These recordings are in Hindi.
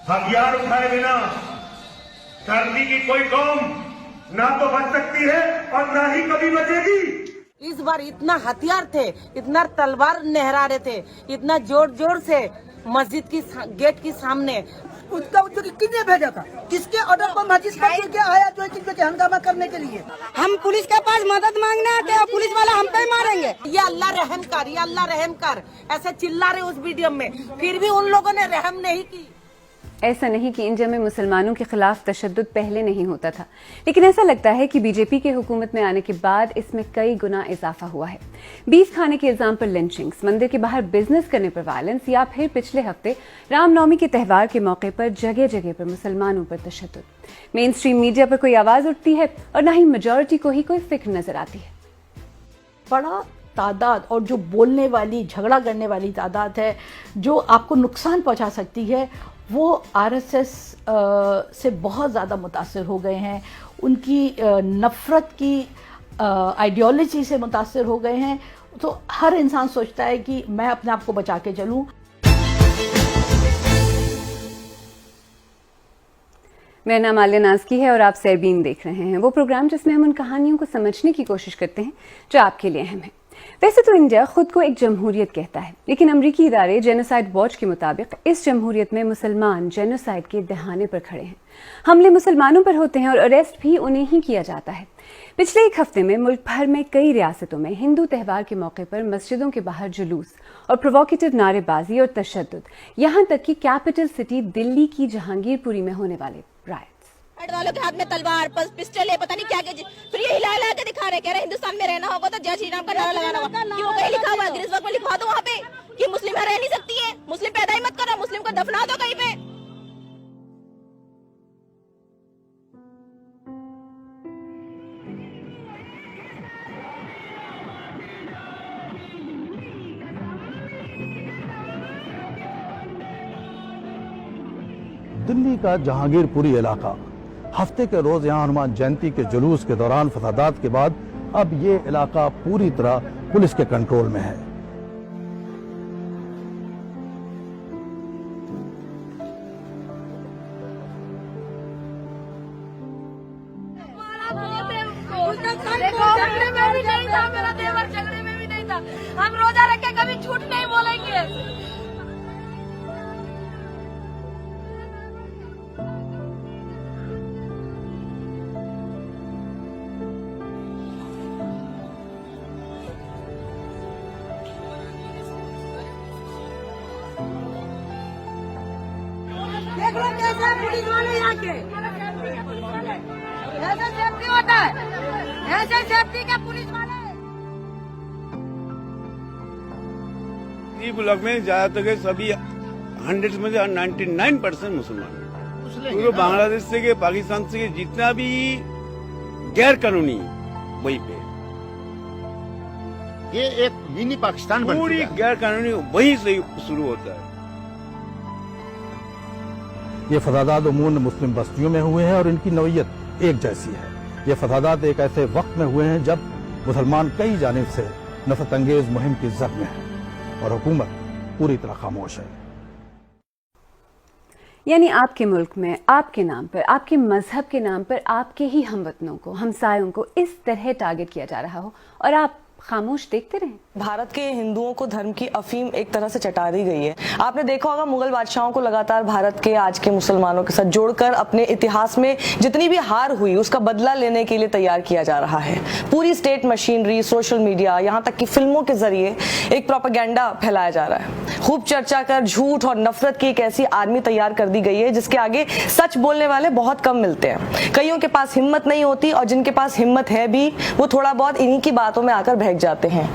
हथियार उठाए बिना धरती की कोई कौम ना तो बच सकती है और ना ही कभी बचेगी। इस बार इतना हथियार थे, इतना तलवार लहरा रहे थे, इतना जोर जोर से मस्जिद की गेट के सामने। उसका किसने भेजा था? किसके ऑर्डर पर मस्जिद पर लेके आया जो इनके हंगामा करने के लिए? हम पुलिस के पास मदद मांगने आते हैं, पुलिस वाला हम पे मारेंगे। या अल्लाह रहम कर, या अल्लाह रहम कर, ऐसे चिल्ला रहे उस वीडियो में, फिर भी उन लोगों ने रहम नहीं की। ऐसा नहीं कि इंडिया में मुसलमानों के खिलाफ तशद्दुद पहले नहीं होता था, लेकिन ऐसा लगता है कि बीजेपी के हुकूमत में आने के बाद इसमें कई गुना इजाफा हुआ है। बीफ खाने के इल्जाम पर लिंचिंग्स, मंदिर के बाहर बिजनेस करने पर वायलेंस, या फिर पिछले हफ्ते रामनवमी के त्यौहार के मौके पर जगह जगह पर मुसलमानों पर तशद्दुद। मेन स्ट्रीम मीडिया पर कोई आवाज उठती है और न ही मेजॉरिटी को ही कोई फिक्र नजर आती है। बड़ा तादाद और जो बोलने वाली, झगड़ा करने वाली तादाद है जो आपको नुकसान पहुंचा सकती है, वो आरएसएस से बहुत ज़्यादा मुतासिर हो गए हैं। उनकी नफ़रत की आइडियोलॉजी से मुतासिर हो गए हैं। तो हर इंसान सोचता है कि मैं अपने आप को बचा के चलूं। मेरा नाम आलिया नाज़की है और आप सरबीन देख रहे हैं, वो प्रोग्राम जिसमें हम उन कहानियों को समझने की कोशिश करते हैं जो आपके लिए अहम है। वैसे तो इंडिया खुद को एक जमहूरियत कहता है, लेकिन अमरीकी इदारे जेनोसाइड वॉच के मुताबिक इस जमहूरियत में मुसलमान जेनोसाइड के दहाने पर खड़े हैं। हमले मुसलमानों पर होते हैं और अरेस्ट भी उन्हें ही किया जाता है। पिछले एक हफ्ते में मुल्क भर में कई रियासतों में हिंदू त्यौहार के मौके पर मस्जिदों के बाहर जुलूस और प्रोवोकेटिव नारेबाजी और तशद्दुद, यहाँ तक कि कैपिटल सिटी दिल्ली की जहांगीरपुरी में होने वाले राइट्स। वालों के हाथ में तलवार, पिस्टल है, पता नहीं क्या क्या, फिर ये हिला हिला के दिखा रहे, कह रहे हिंदुस्तान में रहना होगा तो जय श्री राम का नारा लगाना होगा। क्यों कहीं लिखा हुआ है? गिनीज बुक में लिखवा दो वहाँ पे कि मुस्लिम रह नहीं सकती है, मुस्लिम पैदा ही मत करो, मुस्लिम को दफना दो कहीं पे। दिल्ली का जहांगीरपुरी इलाका हफ्ते के रोज यहाँ हनुमान जयंती के जुलूस के दौरान फसादात के बाद अब ये इलाका पूरी तरह पुलिस के कंट्रोल में है। झगड़े में भी नहीं था मेरा देवर, झगड़े में भी नहीं था। हम रोजा रख के कभी झूठ नहीं बोलेंगे। देख लो कैसे पुलिस वाले यहाँ के, ऐसे सेफ्टी होता है, ऐसे सेफ्टी के पुलिस वाले। ब्लॉक में ज्यादातर सभी 100 में से 99% मुसलमान, पूरे बांग्लादेश से के पाकिस्तान से के जितना भी गैर कानूनी वही पे, ये एक मिनी पाकिस्तान बन पूरी गैर कानूनी वही से शुरू होता है। ये फसादात उमूमन मुस्लिम बस्तियों में हुए हैं और इनकी नौइयत एक जैसी है। ये फसादात एक ऐसे वक्त में हुए हैं जब मुसलमान कई जानिब से नफरत अंगेज मुहिम की जद में है और हुकूमत पूरी तरह खामोश है। यानी आपके मुल्क में आपके नाम पर, आपके मजहब के नाम पर आपके ही हमवतनों को, हमसायों को इस तरह टारगेट किया जा रहा हो और आप खामोश देखते रहें। भारत के हिंदुओं को धर्म की अफीम एक तरह से चटा दी गई है। आपने देखा होगा मुगल बादशाहों को लगातार भारत के आज के मुसलमानों के साथ जोड़कर अपने इतिहास में जितनी भी हार हुई उसका बदला लेने के लिए तैयार किया जा रहा है। पूरी स्टेट मशीनरी, सोशल मीडिया, यहाँ तक कि फिल्मों के जरिए एक प्रोपेगेंडा फैलाया जा रहा है। खूब चर्चा कर झूठ और नफरत की एक ऐसी आर्मी तैयार कर दी गई है जिसके आगे सच बोलने वाले बहुत कम मिलते हैं। कईयों के पास हिम्मत नहीं होती और जिनके पास हिम्मत है भी वो थोड़ा बहुत इन्हीं की बातों में आकर बहक जाते हैं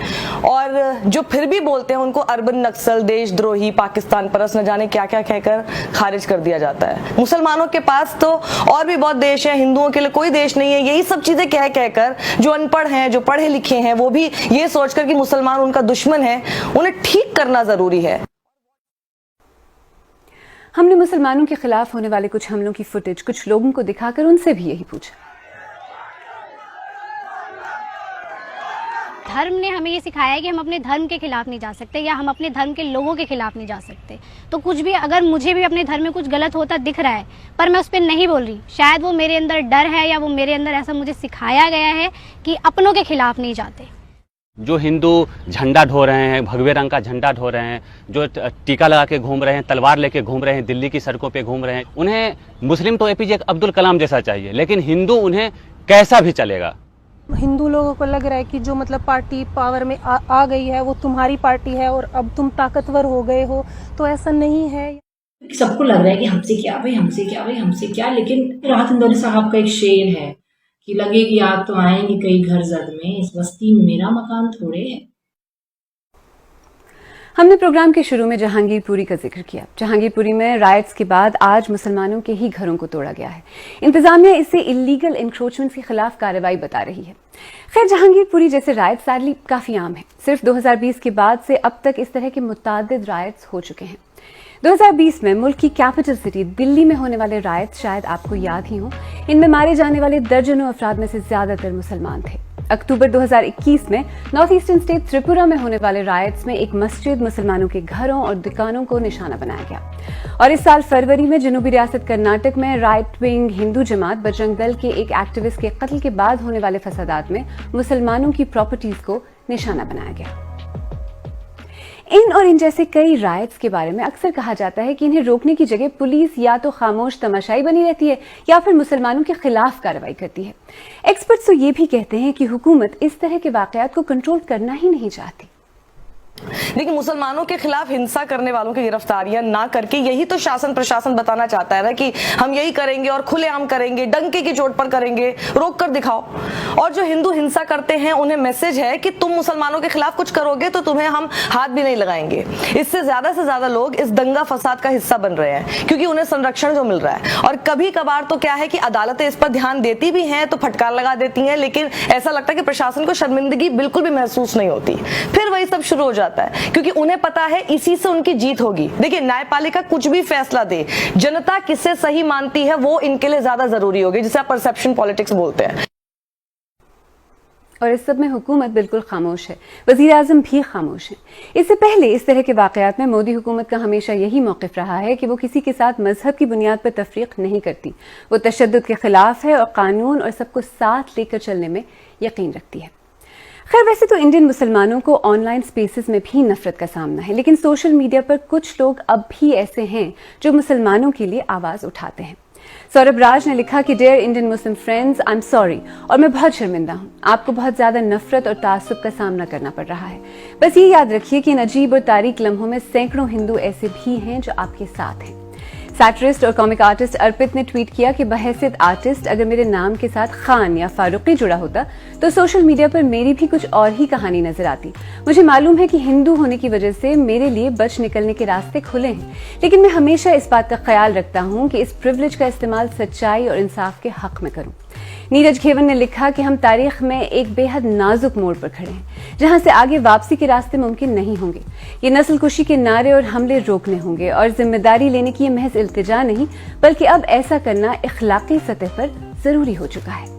और जो फिर भी बोलते हैं उनको अर्बन नक्सल, देशद्रोही, पाकिस्तान परस्त, न जाने क्या क्या कहकर खारिज कर दिया जाता है। मुसलमानों के पास तो और भी बहुत देश है, हिंदुओं के लिए कोई देश नहीं है। यही सब चीजें कह कहकर जो अनपढ़ हैं, जो पढ़े लिखे हैं, वो भी ये सोचकर कि मुसलमान उनका दुश्मन है, उन्हें ठीक करना जरूरी है। हमने मुसलमानों के खिलाफ होने वाले कुछ हमलों की फुटेज कुछ लोगों को दिखाकर उनसे भी यही पूछा। धर्म ने हमें ये सिखाया है कि हम अपने धर्म के खिलाफ नहीं जा सकते या हम अपने धर्म के लोगों के खिलाफ नहीं जा सकते। तो कुछ भी अगर मुझे भी अपने धर्म में कुछ गलत होता दिख रहा है पर मैं उस पर नहीं बोल रही, शायद वो मेरे अंदर डर है या वो मेरे अंदर ऐसा मुझे सिखाया गया है कि अपनों के खिलाफ नहीं जाते। जो हिंदू झंडा ढो रहे हैं, भगवे रंग का झंडा ढो रहे हैं, जो टीका लगा के घूम रहे हैं, तलवार लेके घूम रहे हैं, दिल्ली की सड़कों पे घूम रहे हैं, उन्हें मुस्लिम तो एपीजे अब्दुल कलाम जैसा चाहिए, लेकिन हिंदू उन्हें कैसा भी चलेगा। हिंदू लोगों को लग रहा है कि जो मतलब पार्टी पावर में आ गई है वो तुम्हारी पार्टी है और अब तुम ताकतवर हो गए हो, तो ऐसा नहीं है। सबको लग रहा है कि हमसे क्या भाई, हमसे क्या भाई, हमसे क्या, लेकिन राहत इंदौरी साहब का एक शेर है कि लगेगी आग तो आएंगे कई घर जद में, इस बस्ती में मेरा मकान थोड़े है। हमने प्रोग्राम के शुरू में जहांगीरपुरी का जिक्र किया। जहांगीरपुरी में राइट्स के बाद आज मुसलमानों के ही घरों को तोड़ा गया है। इंतजामिया इसे इलीगल इंक्रोचमेंट के खिलाफ कार्रवाई बता रही है। खैर, जहांगीरपुरी जैसे राइट्स सैडली काफी आम है। सिर्फ 2020 के बाद से अब तक इस तरह के मुतादिद राइट्स हो चुके हैं। 2020 में मुल्क की कैपिटल सिटी दिल्ली में होने वाले राइट्स शायद आपको याद ही हो। इनमें मारे जाने वाले दर्जनों अफराद में से ज्यादातर मुसलमान थे। अक्टूबर 2021 में नॉर्थ ईस्टर्न स्टेट त्रिपुरा में होने वाले राइट्स में एक मस्जिद मुसलमानों के घरों और दुकानों को निशाना बनाया गया। और इस साल फरवरी में जनूबी रियासत कर्नाटक में राइट विंग हिंदू जमात बजरंग दल के एक एक्टिविस्ट के कत्ल के बाद होने वाले फसादात में मुसलमानों की प्रॉपर्टीज को निशाना बनाया गया। इन और इन जैसे कई राइट्स के बारे में अक्सर कहा जाता है कि इन्हें रोकने की जगह पुलिस या तो खामोश तमाशाई बनी रहती है या फिर मुसलमानों के खिलाफ कार्रवाई करती है। एक्सपर्ट्स तो ये भी कहते हैं कि हुकूमत इस तरह के वाकयात को कंट्रोल करना ही नहीं चाहती। लेकिन मुसलमानों के खिलाफ हिंसा करने वालों की गिरफ्तारियां ना करके यही तो शासन प्रशासन बताना चाहता है ना कि हम यही करेंगे और खुलेआम करेंगे, डंके की चोट पर करेंगे, रोक कर दिखाओ। और जो हिंदू हिंसा करते हैं उन्हें मैसेज है कि तुम मुसलमानों के खिलाफ कुछ करोगे तो तुम्हें हम हाथ भी नहीं लगाएंगे। इससे ज्यादा लोग इस दंगा फसाद का हिस्सा बन रहे हैं क्योंकि उन्हें संरक्षण जो मिल रहा है। और कभी कभार तो क्या है कि अदालतें इस पर ध्यान देती भी हैं तो फटकार लगा देती हैं, लेकिन ऐसा लगता है कि प्रशासन को शर्मिंदगी बिल्कुल भी महसूस नहीं होती। फिर वही सब शुरू हो जाता है क्योंकि उन्हें पता है इसी से उनकी जीत होगी। देखिए, न्यायपालिका कुछ भी फैसला दे, जनता किसे सही मानती है वो इनके लिए ज्यादा जरूरी होगी, जिसे आप परसेप्शन पॉलिटिक्स बोलते हैं। और इस सब में हुकूमत बिल्कुल खामोश है, वजीर आजम भी खामोश है। इससे पहले इस तरह के वाकयात में मोदी हुकूमत का हमेशा यही मौकिफ रहा है कि वो किसी के साथ मजहब की बुनियाद पर तफरीक नहीं करती। वो तशद्दुद के खिलाफ है और कानून और सबको साथ लेकर चलने में यकीन रखती है। खैर, वैसे तो इंडियन मुसलमानों को ऑनलाइन स्पेसेस में भी नफरत का सामना है, लेकिन सोशल मीडिया पर कुछ लोग अब भी ऐसे हैं जो मुसलमानों के लिए आवाज उठाते हैं। सौरभ राज ने लिखा कि dear Indian Muslim friends, I am sorry और मैं बहुत शर्मिंदा हूँ। आपको बहुत ज्यादा नफरत और तासुब का सामना करना पड़ रहा है। बस ये याद रखिए कि इन अजीब और तारीक लम्हों में सैकड़ों हिंदू ऐसे भी हैं जो आपके साथ हैं। सैटरिस्ट और कॉमिक आर्टिस्ट अर्पित ने ट्वीट किया कि बहैसियत आर्टिस्ट अगर मेरे नाम के साथ खान या फारूकी जुड़ा होता तो सोशल मीडिया पर मेरी भी कुछ और ही कहानी नजर आती। मुझे मालूम है कि हिंदू होने की वजह से मेरे लिए बच निकलने के रास्ते खुले हैं, लेकिन मैं हमेशा इस बात का ख्याल रखता हूँ कि इस प्रिविलेज का इस्तेमाल सच्चाई और इंसाफ के हक में करूँ। नीरज खेवन ने लिखा कि हम तारीख में एक बेहद नाजुक मोड़ पर खड़े हैं जहां से आगे वापसी के रास्ते मुमकिन नहीं होंगे। ये नस्ल कुशी के नारे और हमले रोकने होंगे और जिम्मेदारी लेने की ये महज इल्तिजा नहीं बल्कि अब ऐसा करना इखलाकी सतह पर जरूरी हो चुका है।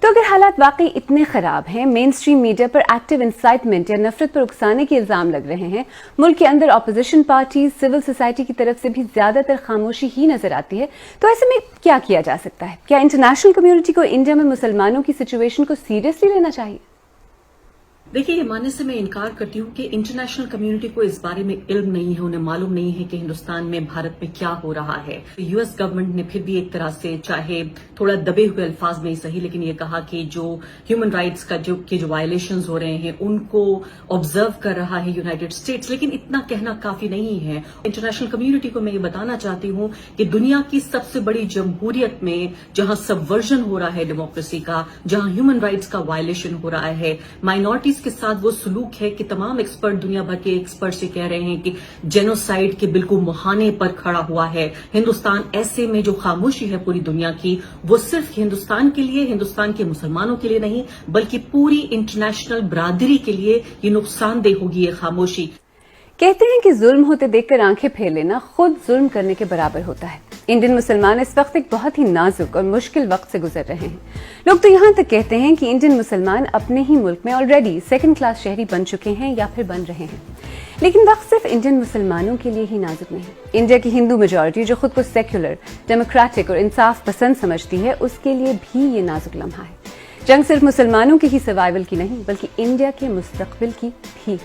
तो अगर हालात वाकई इतने खराब हैं, मेन स्ट्रीम मीडिया पर एक्टिव इंसाइटमेंट या नफरत पर उकसाने के इल्जाम लग रहे हैं, मुल्क के अंदर ऑपोजिशन पार्टी, सिविल सोसाइटी की तरफ से भी ज्यादातर खामोशी ही नजर आती है, तो ऐसे में क्या किया जा सकता है? क्या इंटरनेशनल कम्युनिटी को इंडिया में मुसलमानों की सिचुएशन को सीरियसली लेना चाहिए? देखिए, ये मानने से मैं इनकार करती हूँ कि इंटरनेशनल कम्युनिटी को इस बारे में इल्म नहीं है, उन्हें मालूम नहीं है कि हिंदुस्तान में, भारत में क्या हो रहा है। यूएस गवर्नमेंट ने फिर भी एक तरह से, चाहे थोड़ा दबे हुए अल्फाज में ही सही, लेकिन ये कहा कि जो ह्यूमन राइट्स का जो वायलेशंस हो रहे हैं उनको ऑब्जर्व कर रहा है यूनाइटेड स्टेट्स। लेकिन इतना कहना काफी नहीं है। इंटरनेशनल कम्युनिटी को मैं ये बताना चाहती हूँ कि दुनिया की सबसे बड़ी जमहूरियत में जहां सबवर्जन हो रहा है डेमोक्रेसी का, जहां ह्यूमन राइट्स का वायलेशन हो रहा है, माइनॉरिटीज के साथ वो सुलूक है कि तमाम एक्सपर्ट, दुनिया भर के एक्सपर्ट से कह रहे हैं कि जेनोसाइड के बिल्कुल मुहाने पर खड़ा हुआ है हिंदुस्तान। ऐसे में जो खामोशी है पूरी दुनिया की, वो सिर्फ हिंदुस्तान के लिए, हिंदुस्तान के मुसलमानों के लिए नहीं बल्कि पूरी इंटरनेशनल बरादरी के लिए ये नुकसानदेह होगी ये खामोशी। कहते हैं कि जुल्म होते देखकर आंखें फेर लेना खुद जुल्म करने के बराबर होता है। इंडियन मुसलमान इस वक्त एक बहुत ही नाजुक और मुश्किल वक्त से गुजर रहे हैं। लोग तो यहाँ तक कहते हैं कि इंडियन मुसलमान अपने ही मुल्क में ऑलरेडी सेकंड क्लास शहरी बन चुके हैं या फिर बन रहे हैं। लेकिन वक्त सिर्फ इंडियन मुसलमानों के लिए ही नाजुक नहीं। इंडिया की हिंदू मेजॉरिटी जो खुद को सेक्युलर, डेमोक्रेटिक और इंसाफ पसंद समझती है, उसके लिए भी ये नाजुक लम्हा है। जंग सिर्फ मुसलमानों की ही सर्वाइवल की नहीं, बल्कि इंडिया के मुस्तकबिल की भी।